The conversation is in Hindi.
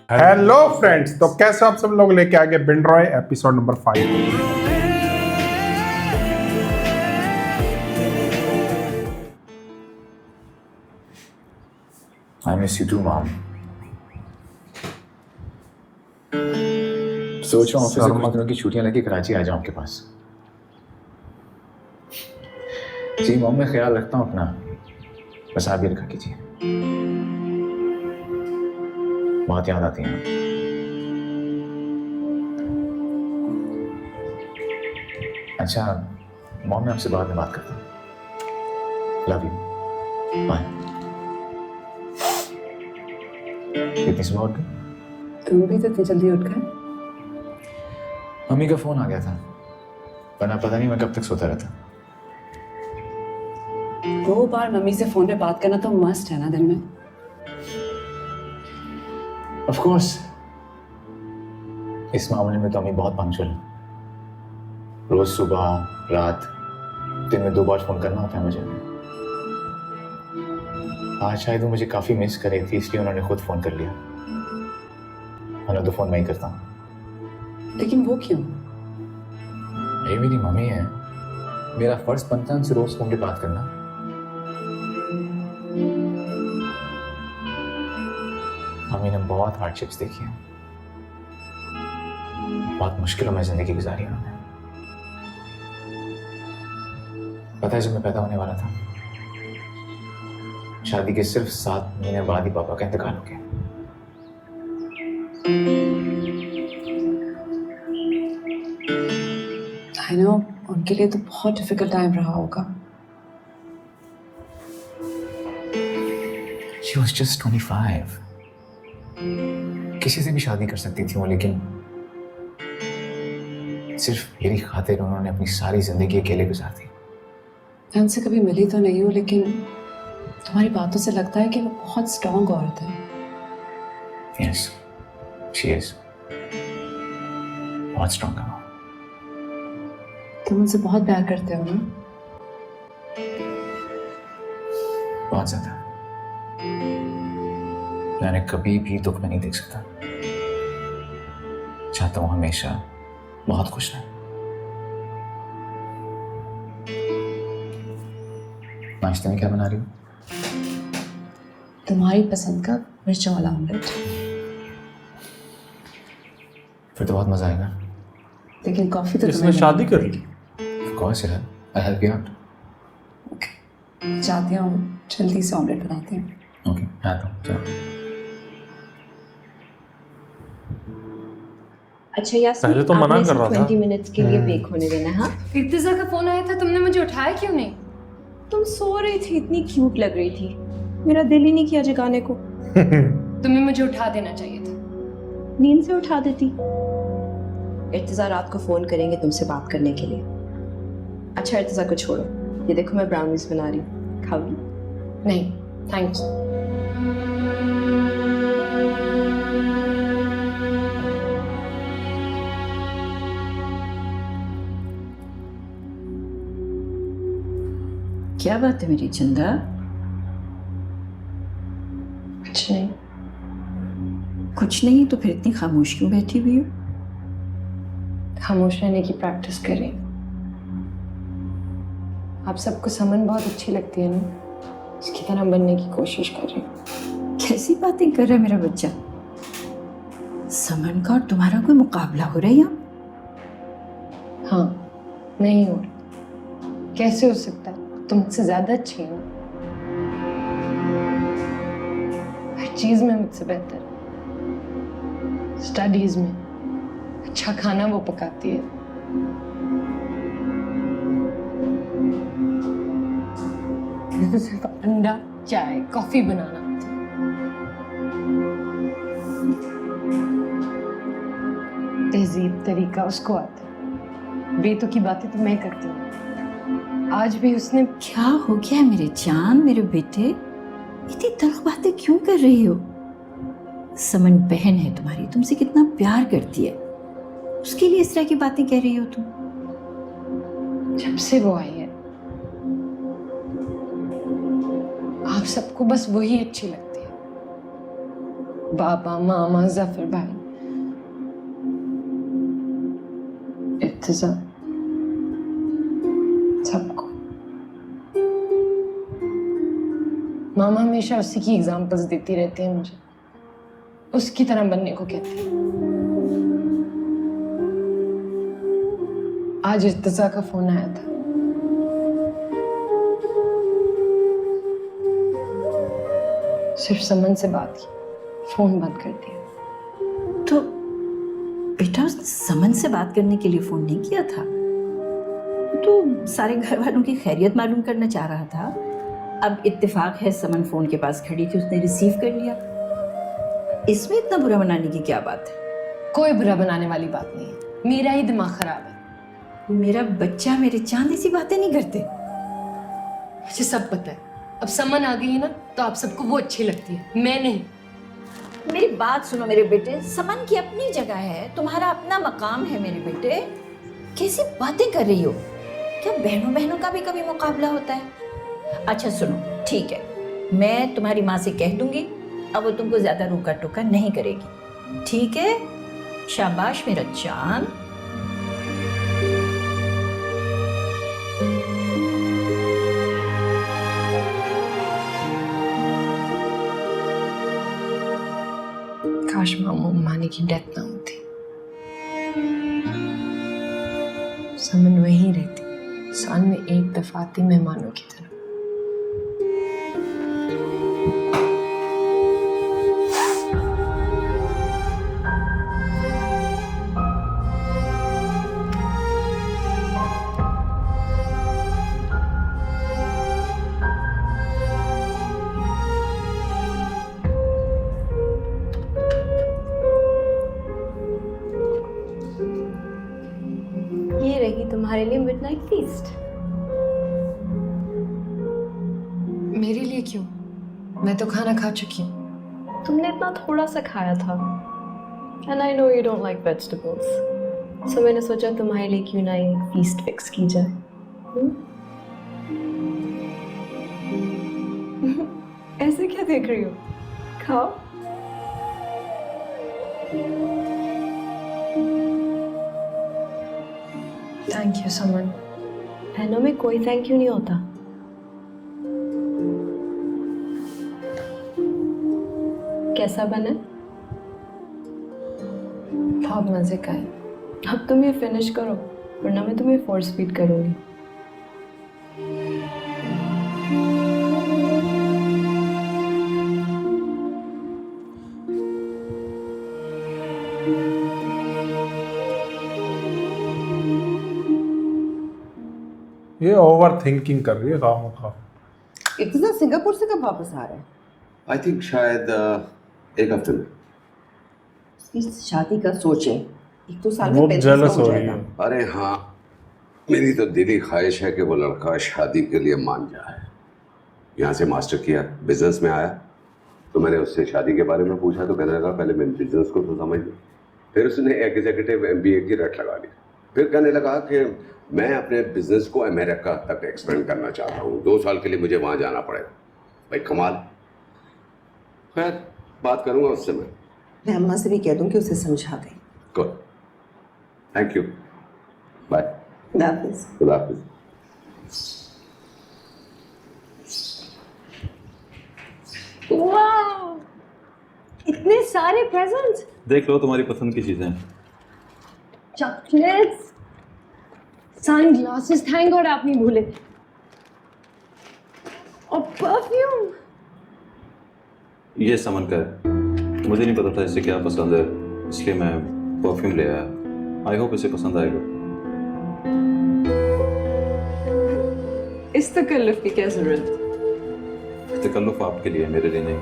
हेलो फ्रेंड्स, तो कैसे आप सब लोग लेके आ गए बिन रॉय episode number 5। I miss you too, Mom. सोच रहा हूँ ऑफिस से कुछ दिनों की छुट्टियां लेके कराची आ जाऊं आपके पास। जी मॉम, मैं ख्याल रखता हूँ अपना, बस आप भी रखा कीजिए। बहुत याद आती है। अच्छा मॉम, मैं आपसे बाद में बात करता हूँ। Love you, bye. कितनी सुबह उठ गई? तुम भी तो इतनी जल्दी उठ गए? मम्मी का फोन आ गया था, वरना पता नहीं मैं कब तक सोता रहता। 2 बार मम्मी से फोन पे बात करना तो मस्ट है ना दिन में। ऑफ कोर्स, इस मामले में तो मम्मी बहुत पंक्चुअल है। रोज सुबह रात दिन में 2 बार फोन करना होता है मुझे। आज शायद वो मुझे काफी मिस कर रही थी, इसलिए उन्होंने खुद फोन कर लिया, वरना तो फोन मैं ही करता हूँ। लेकिन वो क्यों? ये मेरी मम्मी है, मेरा फर्ज बनता है उनसे रोज फोन पे बात करना। मम्मी ने बहुत हार्डशिप्स देखी हैं, बहुत मुश्किलों में जिंदगी गुजारी उन्होंने। पता है, जब मैं पैदा होने वाला था, शादी के सिर्फ 7 महीने बाद ही पापा का इंतकाल हो गया। आई नो, उनके लिए तो बहुत डिफिकल्ट टाइम रहा होगा। She was just 25. किसी से भी शादी कर सकती थी वो, लेकिन सिर्फ मेरी खातिर उन्होंने अपनी सारी जिंदगी अकेले गुजार दी। मैं उनसे कभी मिली तो नहीं हूँ, लेकिन तुम्हारी बातों से लगता है कि वो बहुत स्ट्रांग औरत है। Yes, she is. बहुत स्ट्रांग है वो। तुम उनसे बहुत प्यार करते हो ना? बहुत ज्यादा। मैंने कभी भी दुख में नहीं देख सकता। चाहता हूँ हमेशा बहुत खुश रहे। नाश्ते में क्या बना रही हो? तुम्हारी पसंद का मिर्च वाला ऑमलेट। फिर तो बहुत मजा आएगा। लेकिन कॉफी तो इसमें शादी कर ली? Of course यार, I'll help you out. चाहती हूँ जल्दी से ऑमलेट बनाती हूँ। Okay, आता हूँ, चलो। अच्छा यास्मीन, पहले तो मना आपने कर रहा था। 20 मिनट्स के लिए ब्रेक होने देना। हाँ, इर्तिजा का फोन आया था, तुमने मुझे उठाया क्यों नहीं? तुम सो रही थी, इतनी क्यूट लग रही थी, मेरा दिल ही नहीं किया जगाने को। तुम्हें मुझे उठा देना चाहिए था। नींद से उठा देती। इर्तिजा रात को फोन करेंगे तुमसे बात करने के लिए। अच्छा इर्तिजा को छोड़ो, ये देखो मैं ब्राउनीज बना रही हूँ, खाओगी? नहीं थैंक्स। क्या बात है मेरी चंदा? कुछ नहीं। कुछ नहीं तो फिर इतनी खामोश क्यों बैठी हुई हो? खामोश रहने की प्रैक्टिस कर रही हूँ। आप सबको समन बहुत अच्छी लगती है ना, उसकी तरह बनने की कोशिश कर रही हूँ। कैसी बातें कर रहा है मेरा बच्चा? समन का और तुम्हारा कोई मुकाबला हो रहा है यहाँ? हाँ, नहीं हो रहा। कैसे हो सकता है? तुम मुझसे ज्यादा अच्छी हो, हर चीज में मुझसे बेहतर है। स्टडीज में अच्छा खाना वो पकाती है, मुझे सिर्फ अंडा चाय कॉफी बनाना आती है। तहजीब तरीका उसको आता है, बेतुकी बातें तो मैं करती हूँ। आज भी उसने क्या हो गया है मेरे जान, मेरे बेटे? इतनी तल्ख बातें क्यों कर रही हो? समन बहन है तुम्हारी, तुमसे कितना प्यार करती है, उसके लिए इस तरह की बातें कह रही हो तुम? जब से वो आई है आप सबको बस वही अच्छी लगती है। बाबा, मामा, जफर भाई, इर्तिजा, सबको। मामा हमेशा उसी की एग्जांपल्स देती रहती है मुझे, उसकी तरह बनने को कहती है। आज इर्तिजा का फोन आया था। सिर्फ समन से बात की, फोन बंद कर दिया। तो बेटा उसने समन से बात करने के लिए फोन नहीं किया था, तो सारे घर वालों की खैरियत मालूम करना चाह रहा था। अब इत्तेफाक है समन फोन के पास खड़ी थी, उसने रिसीव कर लिया। इसमें इतना बुरा बनाने की क्या बात है? कोई बुरा बनाने वाली बात नहीं है, मेरा ही दिमाग खराब है। मेरा बच्चा मेरे चांद ऐसी बातें नहीं करते। मुझे सब पता है। अब समन आ गई है ना, तो आप सबको वो अच्छी लगती है, मैं नहीं। मेरी बात सुनो मेरे बेटे, समन की अपनी जगह है, तुम्हारा अपना मकाम है मेरे बेटे। कैसी बातें कर रही हो? क्या बहनों बहनों का भी कभी मुकाबला होता है? अच्छा सुनो, ठीक है, मैं तुम्हारी माँ से कह दूंगी, अब वो तुमको ज्यादा रोका टोका नहीं करेगी, ठीक है? शाबाश मेरा चांद। काश मामू मानी की डेथ ना होती, समन वहीं रहती, साल में एक दफा आती मेहमानों की तरह। ये रही तुम्हारे लिए मिडनाइट फीस्ट। मेरे लिए क्यों? मैं तो खाना खा चुकी हूँ। तुमने इतना थोड़ा सा खाया था। And I know you don't like vegetables, so मैंने सोचा तुम्हारे लिए क्यों ना एक फीस्ट फिक्स की जाए। ऐसे क्या देख रही हो? खाओ। थैंक यू समन। बहनों में कोई थैंक यू नहीं होता। कैसा बना? बहुत मजे का है। अब तुम ये फिनिश करो, वरना मैं तुम्हें फोर्स फीड करूंगी। ये ओवर थिंकिंग कर रही है खामखा। इर्तिजा सिंगापुर से कब वापस आ रहा है? आई थिंक शायद एक हफ्ते में। उसकी शादी का सोचे, एक तो साल वो में 35 jealous का हो हो रही जाएगा। है। अरे हाँ, मेरी तो दिली ख्वाहिश है कि वो लड़का शादी के लिए मान जाए। यहाँ से मास्टर किया, बिजनेस में आया, तो मैंने उससे शादी के बारे में पूछा, तो कहने लगा पहले मैं बिजनेस को तो समझ लूँ। फिर उसने एग्जीक्यूटिव MBA की रट लगा ली। फिर कहने लगा कि मैं अपने बिजनेस को अमेरिका तक एक्सपेंड करना चाहता हूँ, 2 साल के लिए मुझे वहाँ जाना पड़ेगा। भाई कमाल। खैर बात करूँगा उससे मैं अम्मा से भी कह दूं कि उसे समझा दे। गुड, थैंक यू, बाय, खुदा हाफिज़। खुदा हाफिज़। वाह, इतने सारे प्रेजेंट्स, देख लो तुम्हारी पसंद की चीजें। चॉकलेट्स, सनग्लासेस, थैंक गॉड आप नहीं भूले, और परफ्यूम। ये समन का है, मुझे नहीं पता था इसे क्या पसंद है, इसलिए मैं परफ्यूम ले आया। आई होप इसे पसंद आएगा। इस तकल्लुफ की क्या जरूरत? तकल्लुफ आपके लिए, मेरे लिए नहीं।